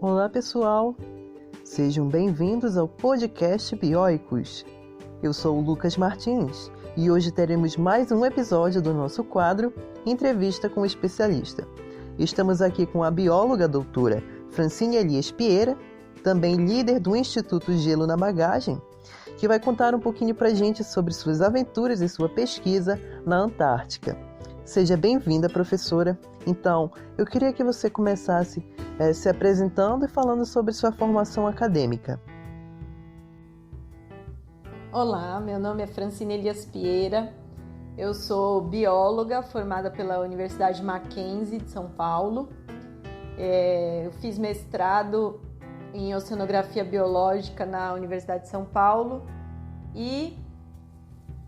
Olá pessoal, sejam bem-vindos ao podcast Bioicos. Eu sou o Lucas Martins e hoje teremos mais um episódio do nosso quadro Entrevista com o Especialista. Estamos aqui com a bióloga doutora Francine Elias Pieira, também líder do Instituto Gelo na Bagagem, que vai contar um pouquinho para a gente sobre suas aventuras e sua pesquisa na Antártica. Seja bem-vinda, professora. Então, eu queria que você começasse se apresentando e falando sobre sua formação acadêmica. Olá, meu nome é Francine Elias Pieira, eu sou bióloga formada pela Universidade Mackenzie de São Paulo. Eu fiz mestrado em Oceanografia Biológica na Universidade de São Paulo e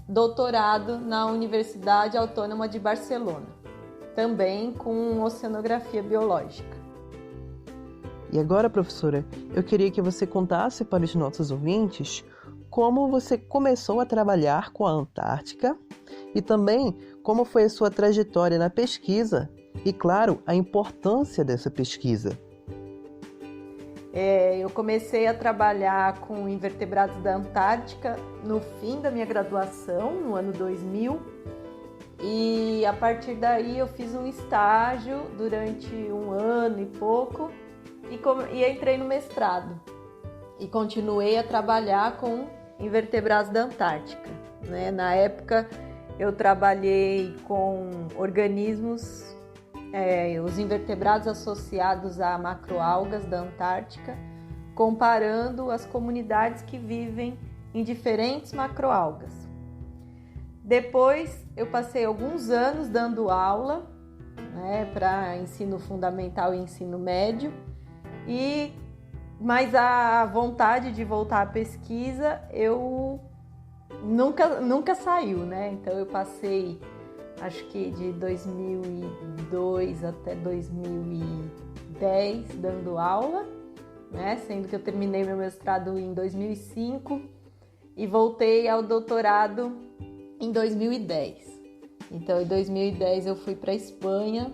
doutorado na Universidade Autônoma de Barcelona, também com Oceanografia Biológica. E agora, professora, eu queria que você contasse para os nossos ouvintes como você começou a trabalhar com a Antártica e também como foi a sua trajetória na pesquisa e, claro, a importância dessa pesquisa. Eu comecei a trabalhar com invertebrados da Antártica no fim da minha graduação, no ano 2000, e a partir daí eu fiz um estágio durante um ano e pouco e entrei no mestrado e continuei a trabalhar com invertebrados da Antártica, né? Na época eu trabalhei com organismos, os invertebrados associados a macroalgas da Antártica, comparando as comunidades que vivem em diferentes macroalgas. Depois eu passei alguns anos dando aula, né, para ensino fundamental e ensino médio, mas a vontade de voltar à pesquisa eu nunca saiu, né? Então eu passei, acho que de 2002 até 2010 dando aula, né? Sendo que eu terminei meu mestrado em 2005 e voltei ao doutorado em 2010. Então, em 2010 eu fui para a Espanha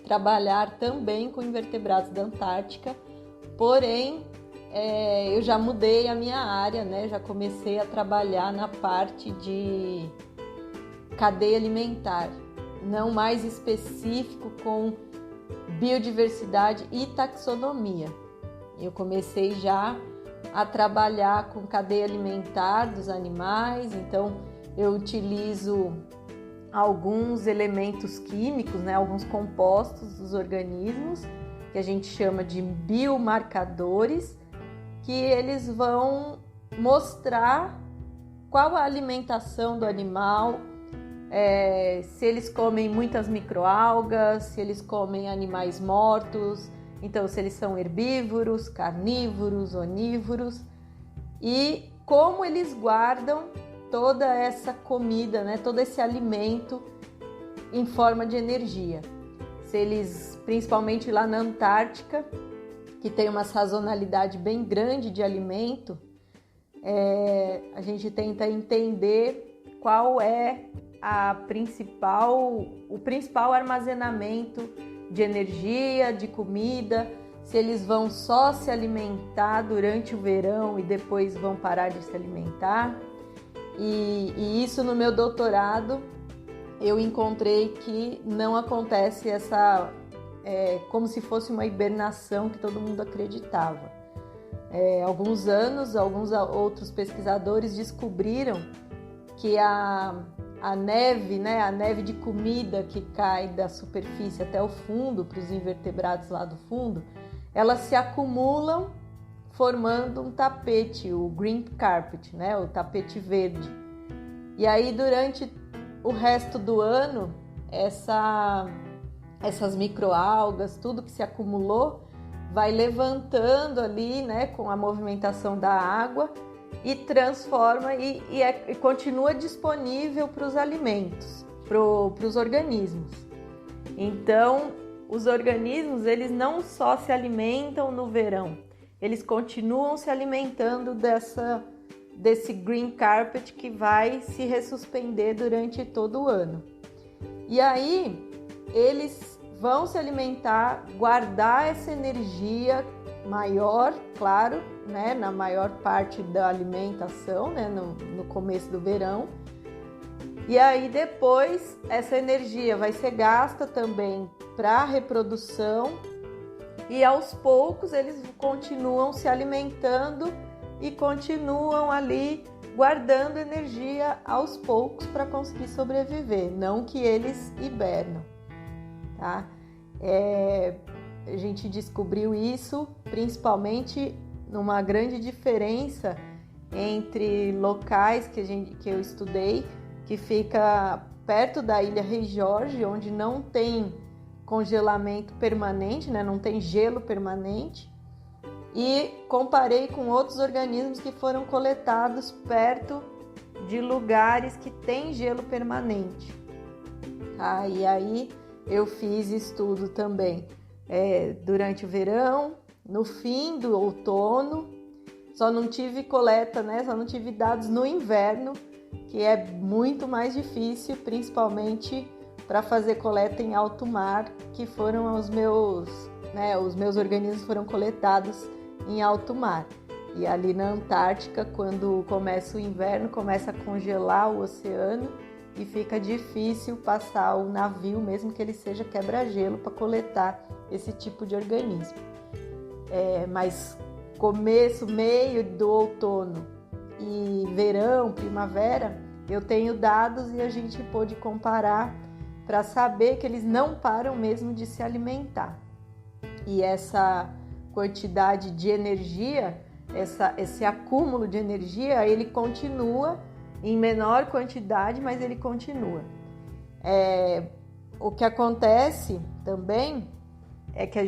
trabalhar também com invertebrados da Antártica, porém eu já mudei a minha área, né? Já comecei a trabalhar na parte de cadeia alimentar, não mais específico com biodiversidade e taxonomia. Eu comecei já a trabalhar com cadeia alimentar dos animais, então eu utilizo alguns elementos químicos, né, alguns compostos dos organismos, que a gente chama de biomarcadores, que eles vão mostrar qual a alimentação do animal, se eles comem muitas microalgas, se eles comem animais mortos, então se eles são herbívoros, carnívoros, onívoros, e como eles guardam toda essa comida, né, todo esse alimento em forma de energia. Se eles, principalmente lá na Antártica, que tem uma sazonalidade bem grande de alimento, a gente tenta entender qual é o principal armazenamento de energia, de comida, se eles vão só se alimentar durante o verão e depois vão parar de se alimentar. E isso no meu doutorado eu encontrei que não acontece como se fosse uma hibernação que todo mundo acreditava. Alguns outros pesquisadores descobriram que a neve, né, a neve de comida que cai da superfície até o fundo, para os invertebrados lá do fundo, elas se acumulam formando um tapete, o green carpet, né, o tapete verde. E aí, durante o resto do ano, essas microalgas, tudo que se acumulou, vai levantando ali, né, com a movimentação da água e transforma e continua disponível para os alimentos, para os organismos. Então, os organismos, eles não só se alimentam no verão, eles continuam se alimentando desse green carpet que vai se ressuspender durante todo o ano. E aí, eles vão se alimentar, guardar essa energia maior, claro, né, na maior parte da alimentação, né, no começo do verão. E aí depois essa energia vai ser gasta também para reprodução e aos poucos eles continuam se alimentando e continuam ali guardando energia aos poucos para conseguir sobreviver, não que eles hibernam, tá? A gente descobriu isso principalmente numa grande diferença entre locais que eu estudei, que fica perto da ilha Rei Jorge, onde não tem congelamento permanente, né? Não tem gelo permanente, e comparei com outros organismos que foram coletados perto de lugares que tem gelo permanente. Tá? E aí eu fiz estudo também durante o verão, no fim do outono, só não tive coleta, né? Só não tive dados no inverno, que é muito mais difícil, principalmente para fazer coleta em alto mar, que foram os meus organismos foram coletados em alto mar. E ali na Antártica, quando começa o inverno, começa a congelar o oceano e fica difícil passar o navio, mesmo que ele seja quebra-gelo, para coletar esse tipo de organismo. Mas começo, meio do outono e verão, primavera, eu tenho dados e a gente pôde comparar para saber que eles não param mesmo de se alimentar. E essa quantidade de energia, esse acúmulo de energia, ele continua em menor quantidade, mas ele continua. O que acontece também é que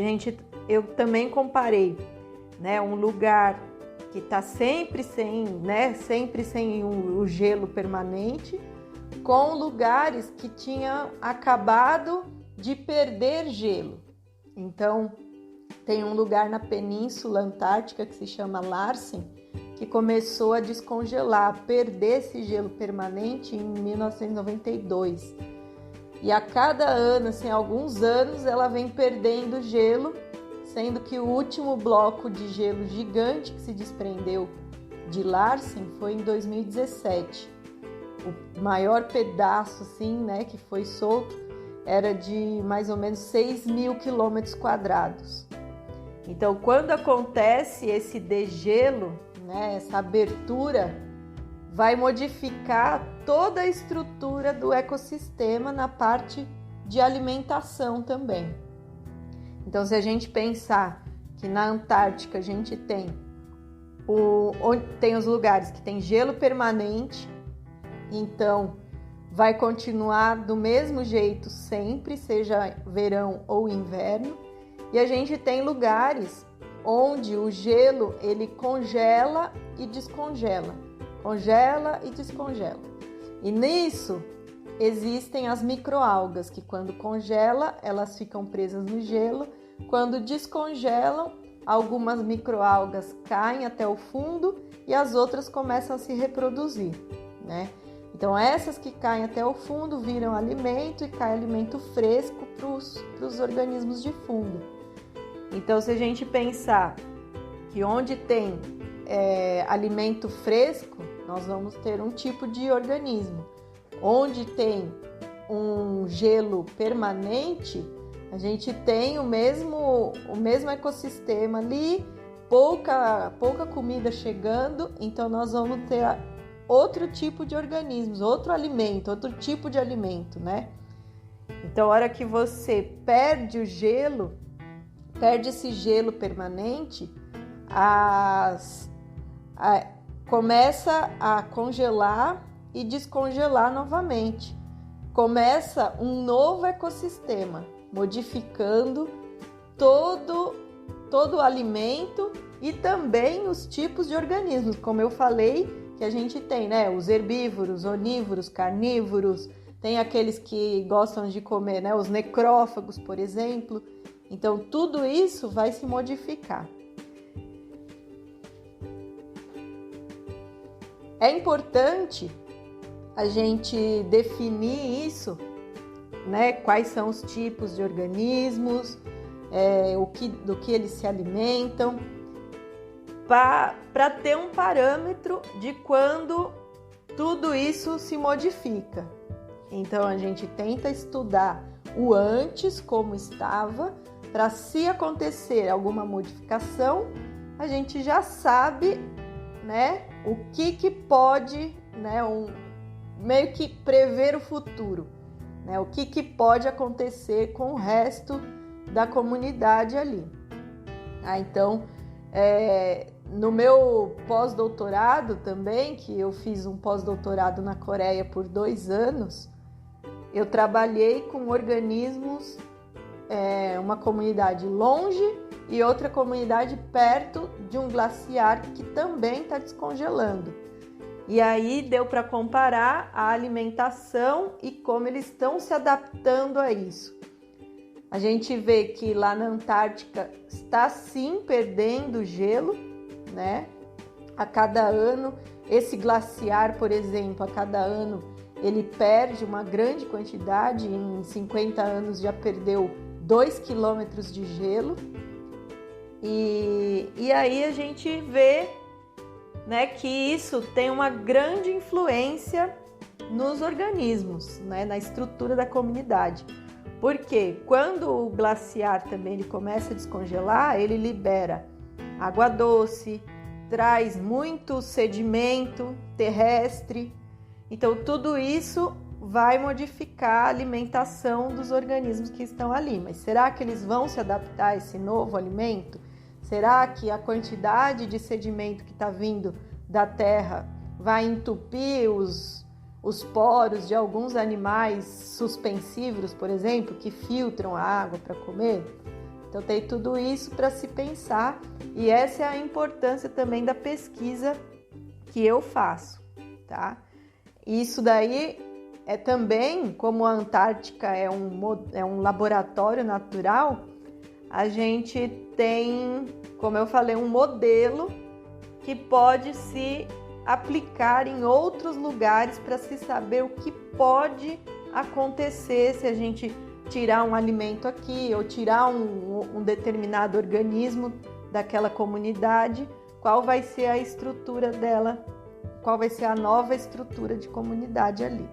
eu também comparei, né, um lugar que está sempre sem o gelo permanente, com lugares que tinham acabado de perder gelo. Então, tem um lugar na Península Antártica que se chama Larsen, que começou a descongelar, a perder esse gelo permanente em 1992. E a cada ano, assim, alguns anos, ela vem perdendo gelo, sendo que o último bloco de gelo gigante que se desprendeu de Larsen foi em 2017. O maior pedaço, assim, né, que foi solto era de mais ou menos 6.000 quilômetros quadrados. Então, quando acontece esse degelo, né, essa abertura, vai modificar toda a estrutura do ecossistema na parte de alimentação também. Então, se a gente pensar que na Antártica a gente tem os lugares que tem gelo permanente, então vai continuar do mesmo jeito sempre, seja verão ou inverno, e a gente tem lugares onde o gelo ele congela e descongela, congela e descongela. E nisso existem as microalgas, que quando congela, elas ficam presas no gelo. Quando descongelam, algumas microalgas caem até o fundo e as outras começam a se reproduzir, né? Então, essas que caem até o fundo viram alimento e cai alimento fresco para os organismos de fundo. Então, se a gente pensar que onde tem alimento fresco, nós vamos ter um tipo de organismo. Onde tem um gelo permanente, a gente tem o mesmo ecossistema ali, pouca comida chegando, então nós vamos ter outro tipo de organismos, outro alimento, outro tipo de alimento, né? Então, a hora que você perde o gelo, perde esse gelo permanente, começa a congelar e descongelar novamente. Começa um novo ecossistema, modificando todo o alimento e também os tipos de organismos, como eu falei, que a gente tem, né? Os herbívoros, onívoros, carnívoros, tem aqueles que gostam de comer, né? Os necrófagos, por exemplo. Então, tudo isso vai se modificar. É importante a gente definir isso, né? Quais são os tipos de organismos, do que eles se alimentam, para ter um parâmetro de quando tudo isso se modifica. Então a gente tenta estudar o antes, como estava, para se acontecer alguma modificação, a gente já sabe, né, o que pode, né, meio que prever o futuro, né, o que pode acontecer com o resto da comunidade ali. Então, no meu pós-doutorado também, que eu fiz um pós-doutorado na Coreia por 2 anos, eu trabalhei com organismos, uma comunidade longe e outra comunidade perto de um glaciar que também está descongelando. E aí deu para comparar a alimentação e como eles estão se adaptando a isso. A gente vê que lá na Antártica está sim perdendo gelo, né? A cada ano, esse glaciar, por exemplo, a cada ano ele perde uma grande quantidade, em 50 anos já perdeu 2 quilômetros de gelo. E aí a gente vê, né, que isso tem uma grande influência nos organismos, né, na estrutura da comunidade. Porque quando o glaciar também ele começa a descongelar, ele libera água doce, traz muito sedimento terrestre. Então tudo isso vai modificar a alimentação dos organismos que estão ali. Mas será que eles vão se adaptar a esse novo alimento? Será que a quantidade de sedimento que está vindo da terra vai entupir os poros de alguns animais suspensívoros, por exemplo, que filtram a água para comer? Então tem tudo isso para se pensar, e essa é a importância também da pesquisa que eu faço, tá? Isso daí é também, como a Antártica é um laboratório natural, a gente tem, como eu falei, um modelo que pode se aplicar em outros lugares para se saber o que pode acontecer se a gente tirar um alimento aqui ou tirar um determinado organismo daquela comunidade, qual vai ser a estrutura dela, qual vai ser a nova estrutura de comunidade ali.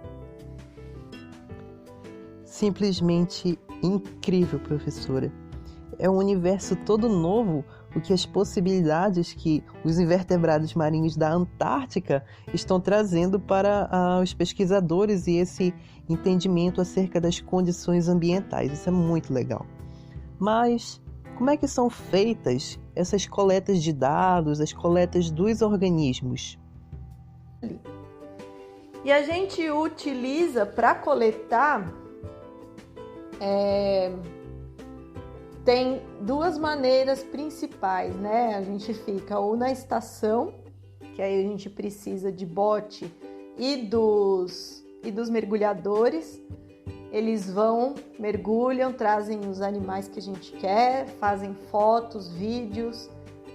Simplesmente incrível, professora. É um universo todo novo, o que as possibilidades que os invertebrados marinhos da Antártica estão trazendo para os pesquisadores e esse entendimento acerca das condições ambientais. Isso é muito legal. Mas como é que são feitas essas coletas de dados, as coletas dos organismos? E a gente utiliza para coletar, tem 2 maneiras principais, né? A gente fica ou na estação, que aí a gente precisa de bote e dos mergulhadores. Eles vão, mergulham, trazem os animais que a gente quer, fazem fotos, vídeos,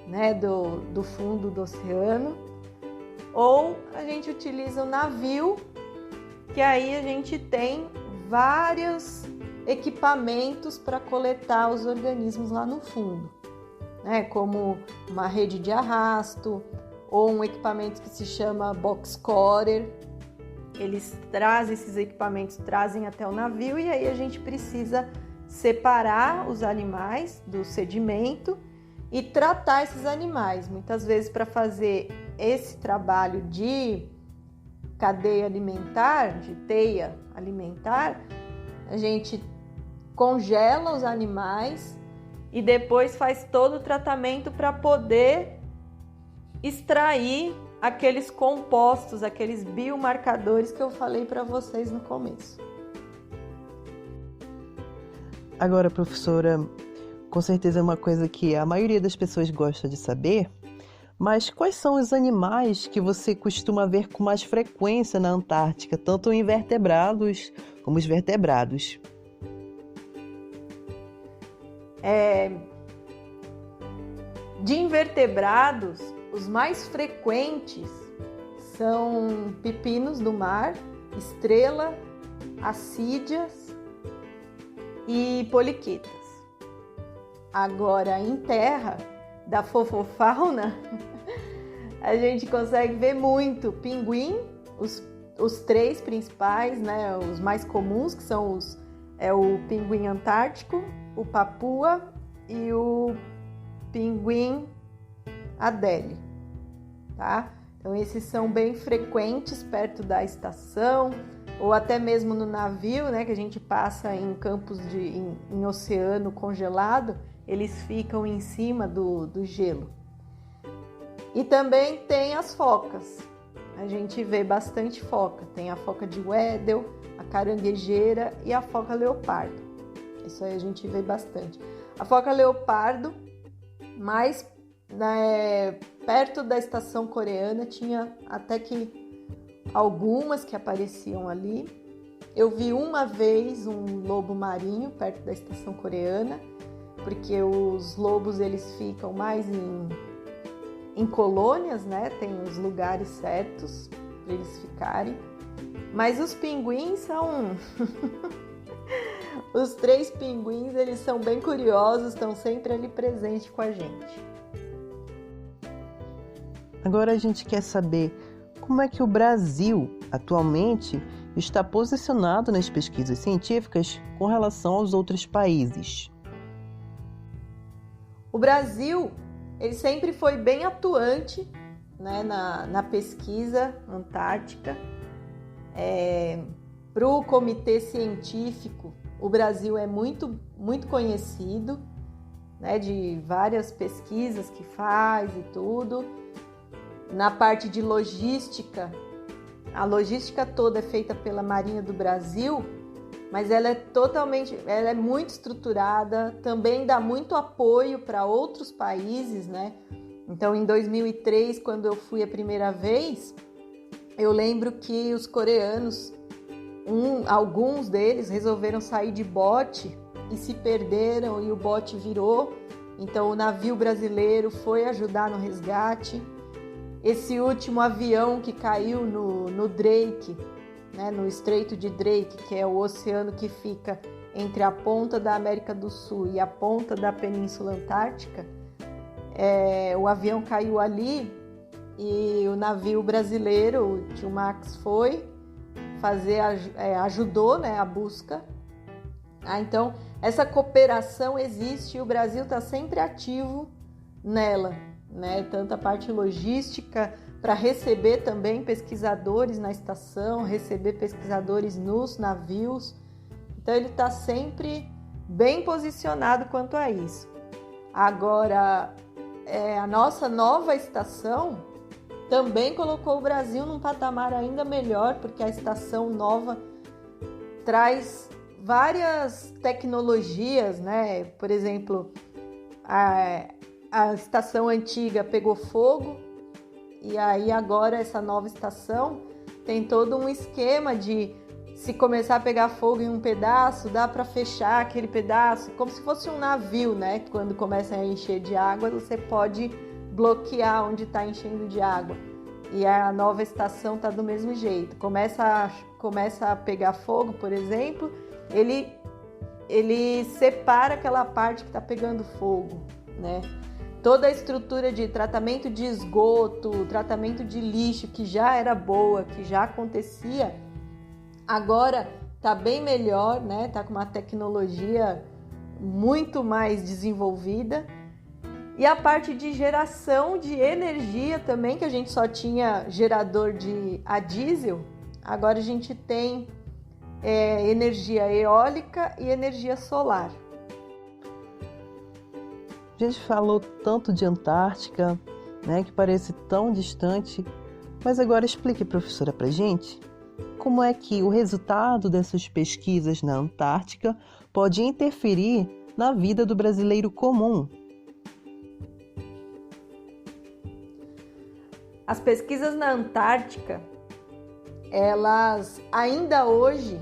né, do fundo do oceano. Ou a gente utiliza o navio, que aí a gente tem vários equipamentos para coletar os organismos lá no fundo, né? Como uma rede de arrasto ou um equipamento que se chama box cutter. Eles trazem esses equipamentos, trazem até o navio, e aí a gente precisa separar os animais do sedimento e tratar esses animais. Muitas vezes, para fazer esse trabalho de cadeia alimentar, de teia alimentar, a gente congela os animais e depois faz todo o tratamento para poder extrair aqueles compostos, aqueles biomarcadores que eu falei para vocês no começo. Agora, professora, com certeza é uma coisa que a maioria das pessoas gosta de saber, mas quais são os animais que você costuma ver com mais frequência na Antártica, tanto invertebrados como os vertebrados? De invertebrados, os mais frequentes são pepinos do mar, estrela, assídeas e poliquetas. Agora, em terra, da fofofauna, a gente consegue ver muito pinguim, os três principais, né, os mais comuns, que são o pinguim antártico, o papua e o pinguim Adélie, tá? Então esses são bem frequentes perto da estação ou até mesmo no navio, né, que a gente passa em campos em oceano congelado, eles ficam em cima do gelo. E também tem as focas. A gente vê bastante foca. Tem a foca de Weddell, a caranguejeira e a foca leopardo. Isso aí a gente vê bastante. A foca leopardo, mais perto da estação coreana, tinha até que algumas que apareciam ali. Eu vi uma vez um lobo marinho perto da estação coreana, porque os lobos eles ficam mais em colônias, né? Tem os lugares certos para eles ficarem. Mas os pinguins são... Os três pinguins, eles são bem curiosos, estão sempre ali presentes com a gente. Agora a gente quer saber como é que o Brasil, atualmente, está posicionado nas pesquisas científicas com relação aos outros países. O Brasil, ele sempre foi bem atuante, né, na pesquisa antártica. Para o comitê científico, o Brasil é muito, muito conhecido, né, de várias pesquisas que faz e tudo. Na parte de logística, a logística toda é feita pela Marinha do Brasil, mas ela é muito estruturada, também dá muito apoio para outros países, né? Então, em 2003, quando eu fui a primeira vez, eu lembro que os coreanos, alguns deles resolveram sair de bote e se perderam e o bote virou. Então, o navio brasileiro foi ajudar no resgate. Esse último avião que caiu no Drake, né, no Estreito de Drake, que é o oceano que fica entre a ponta da América do Sul e a ponta da Península Antártica, o avião caiu ali e o navio brasileiro, o Tio Max, foi ajudou, né, a busca. Então, essa cooperação existe e o Brasil está sempre ativo nela, né? Tanto a parte logística, para receber também pesquisadores na estação, receber pesquisadores nos navios. Então, ele está sempre bem posicionado quanto a isso. Agora, a nossa nova estação também colocou o Brasil num patamar ainda melhor, porque a estação nova traz várias tecnologias, né? Por exemplo, a estação antiga pegou fogo e aí agora essa nova estação tem todo um esquema de, se começar a pegar fogo em um pedaço, dá para fechar aquele pedaço, como se fosse um navio, né? Quando começa a encher de água, você pode bloquear onde está enchendo de água. E a nova estação está do mesmo jeito. Começa a pegar fogo, por exemplo, ele separa aquela parte que está pegando fogo, né? Toda a estrutura de tratamento de esgoto, tratamento de lixo, que já era boa, que já acontecia, agora está bem melhor, né? Está com uma tecnologia muito mais desenvolvida. E a parte de geração de energia também, que a gente só tinha gerador a diesel, agora a gente tem energia eólica e energia solar. A gente falou tanto de Antártica, né, que parece tão distante, mas agora explique, professora, pra gente como é que o resultado dessas pesquisas na Antártica pode interferir na vida do brasileiro comum. As pesquisas na Antártica, elas ainda hoje,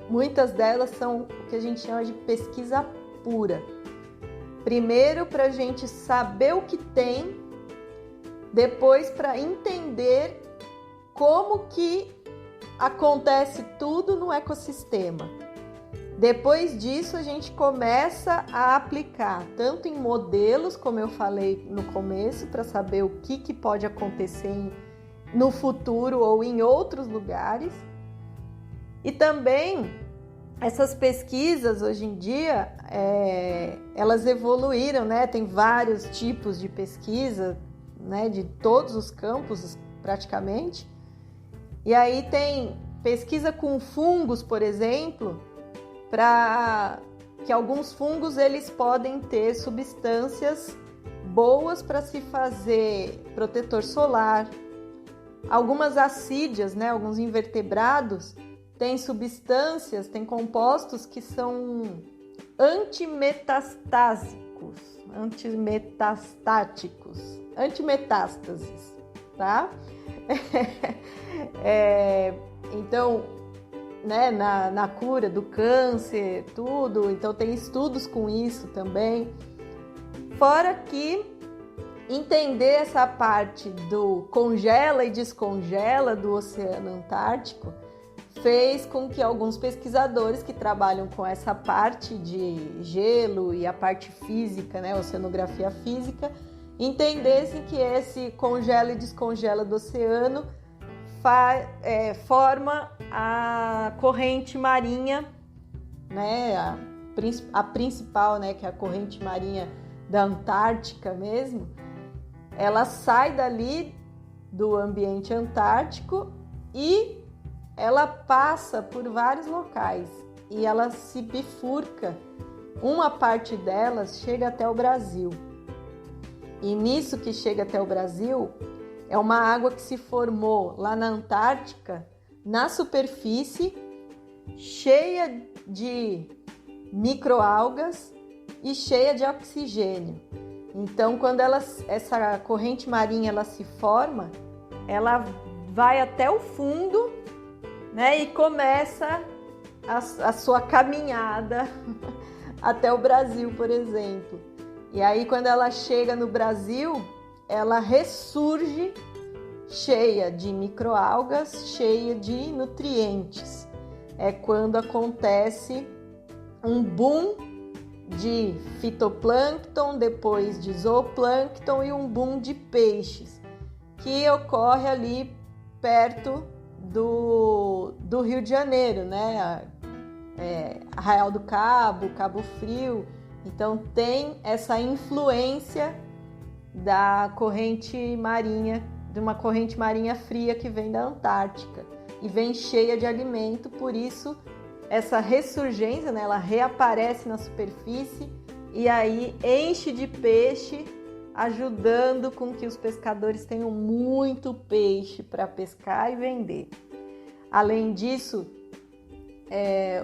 muitas delas são o que a gente chama de pesquisa pura. Primeiro, para a gente saber o que tem, depois para entender como que acontece tudo no ecossistema. Depois disso, a gente começa a aplicar, tanto em modelos, como eu falei no começo, para saber o que pode acontecer no futuro ou em outros lugares. E também, essas pesquisas, hoje em dia, elas evoluíram, né? Tem vários tipos de pesquisa, né? De todos os campos, praticamente. E aí tem pesquisa com fungos, por exemplo, para que alguns fungos eles podem ter substâncias boas para se fazer protetor solar. Algumas assídeas, né, alguns invertebrados têm substâncias, têm compostos que são antimetástases, tá? Então, né, na cura do câncer, tudo, então tem estudos com isso também. Fora que entender essa parte do congela e descongela do Oceano Antártico fez com que alguns pesquisadores que trabalham com essa parte de gelo e a parte física, né, oceanografia física, entendessem que esse congela e descongela do oceano forma a corrente marinha, né, a principal, né, que é a corrente marinha da Antártica mesmo. Ela sai dali do ambiente antártico e ela passa por vários locais e ela se bifurca. Uma parte delas chega até o Brasil. E nisso que chega até o Brasil, é uma água que se formou lá na Antártica, na superfície, cheia de microalgas e cheia de oxigênio. Então, quando essa corrente marinha ela se forma, ela vai até o fundo, né, e começa a sua caminhada até o Brasil, por exemplo. E aí, quando ela chega no Brasil, ela ressurge cheia de microalgas, cheia de nutrientes. É quando acontece um boom de fitoplâncton, depois de zooplâncton e um boom de peixes, que ocorre ali perto do Rio de Janeiro, né? Arraial do Cabo, Cabo Frio. Então tem essa influência da corrente marinha, de uma corrente marinha fria que vem da Antártica e vem cheia de alimento, por isso essa ressurgência, né, ela reaparece na superfície e aí enche de peixe, ajudando com que os pescadores tenham muito peixe para pescar e vender. Além disso,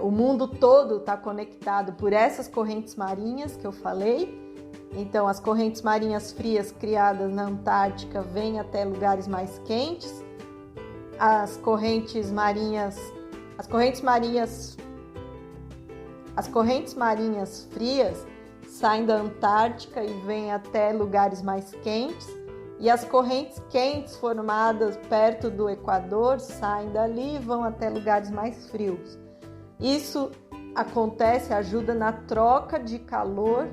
o mundo todo está conectado por essas correntes marinhas que eu falei. Então, as correntes marinhas frias criadas na Antártica vêm até lugares mais quentes. As correntes marinhas frias saem da Antártica e vêm até lugares mais quentes. E as correntes quentes formadas perto do Equador saem dali e vão até lugares mais frios. Isso acontece, ajuda na troca de calor,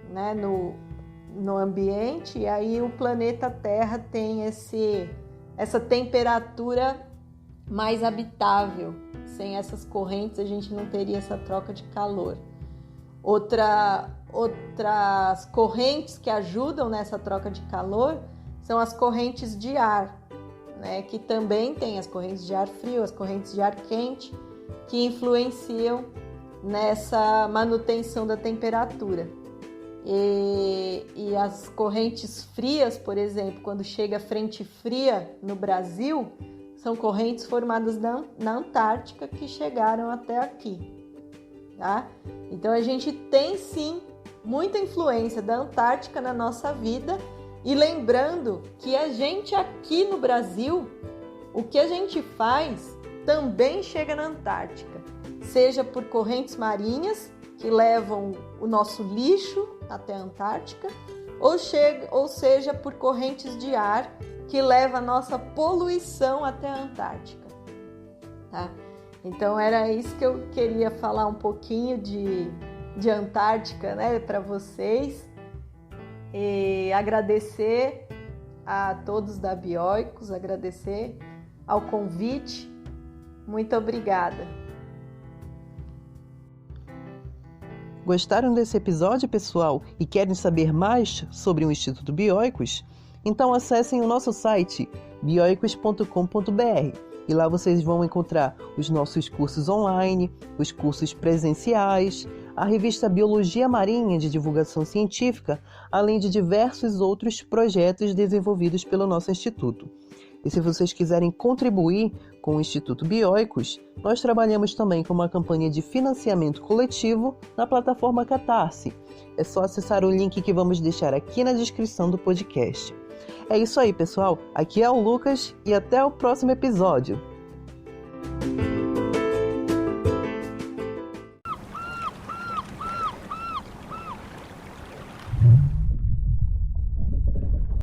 né, no ambiente, e aí o planeta Terra tem essa temperatura mais habitável. Sem essas correntes a gente não teria essa troca de calor. Outras correntes que ajudam nessa troca de calor são as correntes de ar, né, que também tem as correntes de ar frio, as correntes de ar quente, que influenciam nessa manutenção da temperatura. E as correntes frias, por exemplo, quando chega a frente fria no Brasil, são correntes formadas na Antártica que chegaram até aqui, tá? Então a gente tem sim muita influência da Antártica na nossa vida, e lembrando que a gente aqui no Brasil, o que a gente faz também chega na Antártica, seja por correntes marinhas que levam o nosso lixo até a Antártica, ou seja por correntes de ar que leva a nossa poluição até a Antártica, tá? Então era isso que eu queria falar um pouquinho de Antártica, né, para vocês. E agradecer a todos da Bioicos, agradecer ao convite. Muito obrigada. Gostaram desse episódio, pessoal, e querem saber mais sobre o Instituto Bioicos? Então acessem o nosso site bioicos.com.br e lá vocês vão encontrar os nossos cursos online, os cursos presenciais, a revista Biologia Marinha de divulgação científica, além de diversos outros projetos desenvolvidos pelo nosso Instituto. E se vocês quiserem contribuir com o Instituto Bioicos, nós trabalhamos também com uma campanha de financiamento coletivo na plataforma Catarse. É só acessar o link que vamos deixar aqui na descrição do podcast. É isso aí, pessoal. Aqui é o Lucas e até o próximo episódio.